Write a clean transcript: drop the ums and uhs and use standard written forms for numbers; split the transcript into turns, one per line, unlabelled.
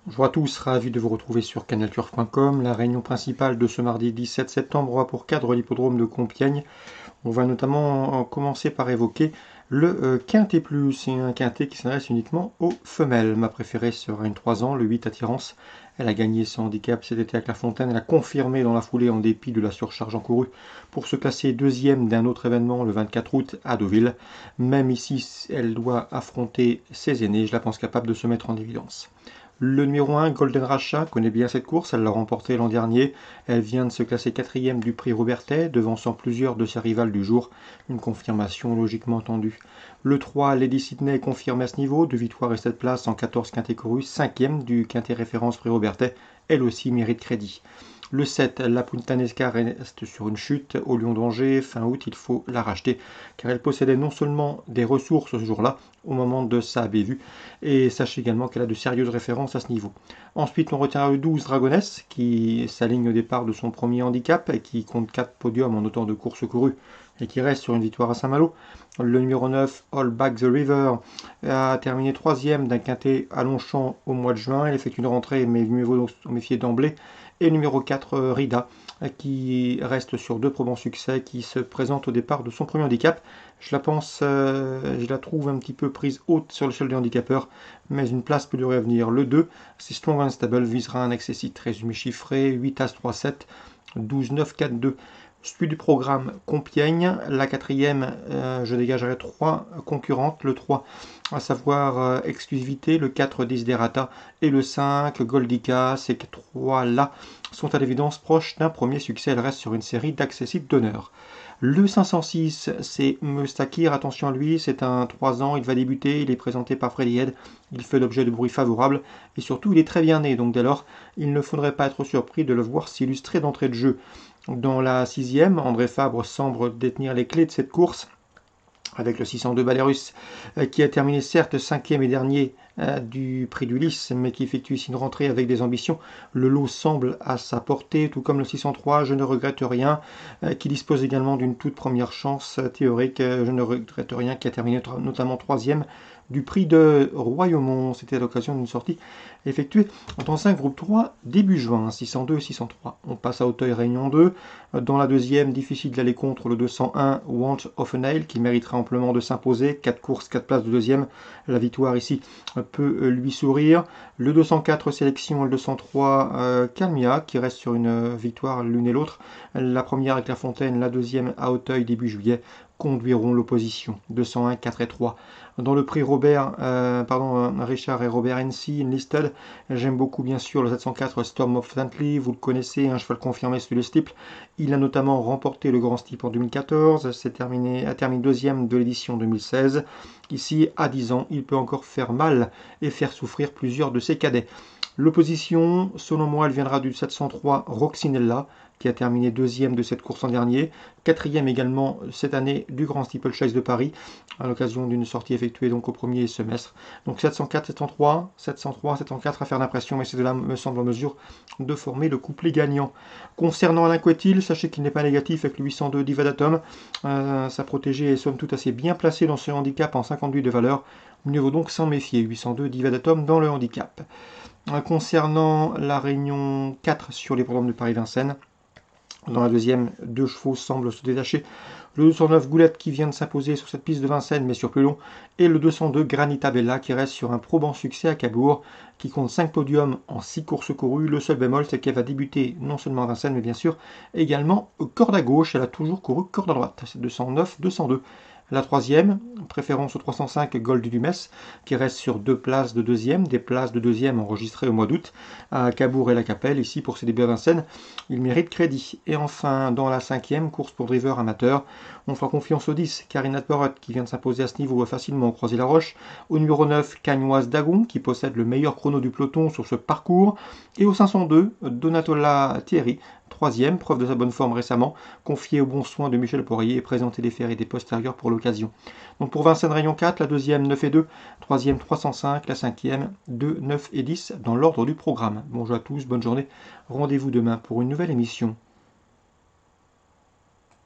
Bonjour à tous, ravi de vous retrouver sur canalturf.com. La réunion principale de ce mardi 17 septembre aura pour cadre l'hippodrome de Compiègne. On va notamment commencer par évoquer le Quintet Plus. C'est un Quintet qui s'adresse uniquement aux femelles. Ma préférée sera une 3 ans, le 8 Attirance. Elle a gagné son handicap cet été à Clairefontaine. Elle a confirmé dans la foulée en dépit de la surcharge encourue pour se classer deuxième d'un autre événement le 24 août à Deauville. Même ici, elle doit affronter ses aînés. Je la pense capable de se mettre en évidence. Le numéro 1, Golden Racha, connaît bien cette course, elle l'a remportée l'an dernier. Elle vient de se classer 4e du prix Robertet, devançant plusieurs de ses rivales du jour. Une confirmation logiquement entendue. Le 3, Lady Sydney, confirmé à ce niveau, 2 victoires et 7 places en 14 quintés courus, 5e du quintet référence prix Robertet, elle aussi mérite crédit. Le 7, la Puntanesca reste sur une chute. Au Lion d'Angers, fin août, il faut la racheter, car elle possédait non seulement des ressources ce jour-là, au moment de sa bévue, et sachez également qu'elle a de sérieuses références à ce niveau. Ensuite, on retient le 12, Dragonesse, qui s'aligne au départ de son premier handicap, et qui compte 4 podiums en autant de courses courues, et qui reste sur une victoire à Saint-Malo. Le numéro 9, All Back the River, a terminé 3e d'un quintet à Longchamp au mois de juin. Elle effectue une rentrée, mais mieux vaut donc se méfier d'emblée. Et numéro 4, Rida, qui reste sur 2 probants succès, qui se présente au départ de son premier handicap. Je la trouve un petit peu prise haute sur l'échelle des handicapeurs, mais une place peut lui revenir. Le 2, c'est Strong and Stable, visera un accessite résumé chiffré, 8 As 3 7, 12 9 4 2. Suite du programme Compiègne, la 4e, je dégagerai 3 concurrentes, le 3 à savoir Exclusivité, le 4 Desiderata et le 5 Goldica. Ces 3-là sont à l'évidence proches d'un premier succès, elles restent sur une série d'accessites d'honneur. Le 506, c'est Mustakir, attention à lui, c'est un 3 ans, il va débuter, il est présenté par Freddy Head, il fait l'objet de bruits favorables, et surtout il est très bien né, donc dès lors, il ne faudrait pas être surpris de le voir s'illustrer d'entrée de jeu. Dans la 6e, André Fabre semble détenir les clés de cette course, avec le 602 Balerus, qui a terminé certes 5e et dernier du prix du Lys, mais qui effectue ici une rentrée avec des ambitions. Le lot semble à sa portée, tout comme le 603, je ne regrette rien, qui dispose également d'une toute première chance théorique, je ne regrette rien, qui a terminé notamment 3e du prix de Royaumont. C'était à l'occasion d'une sortie effectuée dans 5 groupe 3 début juin, 602 et 603. On passe à Auteuil Réunion 2. Dans la 2e, difficile d'aller contre le 201 Want of a Nail, qui méritera amplement de s'imposer. 4 courses, 4 places de 2e. La victoire ici peut lui sourire. Le 204 Sélection et le 203 Calmia, qui reste sur une victoire l'une et l'autre. La première avec la Fontaine, la 2e à Auteuil début juillet, conduiront l'opposition. 201, 4 et 3. Dans le prix Richard et Robert Hensey, Listed, j'aime beaucoup bien sûr le 704 Storm of Bentley, vous le connaissez, un cheval confirmé sur le steeple. Il a notamment remporté le Grand Steeple en 2014, a terminé 2e de l'édition 2016. Ici, à 10 ans, il peut encore faire mal et faire souffrir plusieurs de ses cadets. L'opposition, selon moi, elle viendra du 703 Roxinella, qui a terminé 2e de cette course en dernier, 4e également cette année du Grand Steeplechase de Paris, à l'occasion d'une sortie effectuée donc au premier semestre. Donc 704, 703, 703, 704 à faire l'impression, mais ces deux-là me semblent en mesure de former le couplet gagnant. Concernant Alain Couetil, sachez qu'il n'est pas négatif avec le 802 Divadatum. Sa protégée est somme toute assez bien placée dans ce handicap en 58 de valeur. Mieux vaut donc s'en méfier, 802 Divadatum dans le handicap. Concernant la réunion 4 sur les programmes de Paris-Vincennes, dans la 2e, 2 chevaux semblent se détacher. Le 209 Goulette qui vient de s'imposer sur cette piste de Vincennes, mais sur plus long. Et le 202 Granita Bella qui reste sur un probant succès à Cabourg, qui compte 5 podiums en 6 courses courues. Le seul bémol, c'est qu'elle va débuter non seulement à Vincennes, mais bien sûr également corde à gauche. Elle a toujours couru corde à droite. C'est 209, 202. La 3e, préférence au 305 Gold du Metz, qui reste sur 2 places de 2e, des places de 2e enregistrées au mois d'août, à Cabourg et la Capelle, ici pour ses débuts à Vincennes, il mérite crédit. Et enfin, dans la 5e, course pour driver amateur, on fera confiance au 10, Karina Perrot, qui vient de s'imposer à ce niveau facilement au Croisé-la-Roche, au numéro 9, Cagnoise Dagon, qui possède le meilleur chrono du peloton sur ce parcours, et au 502, Donatola Thierry, 3e, preuve de sa bonne forme récemment, confié aux bons soins de Michel Poirier et présenté des ferrés des postérieurs pour l'occasion. Donc pour Vincennes Rayon 4, la 2e 9 et 2, 3e 305, la 5e 2, 9 et 10 dans l'ordre du programme. Bonjour à tous, bonne journée, rendez-vous demain pour une nouvelle émission.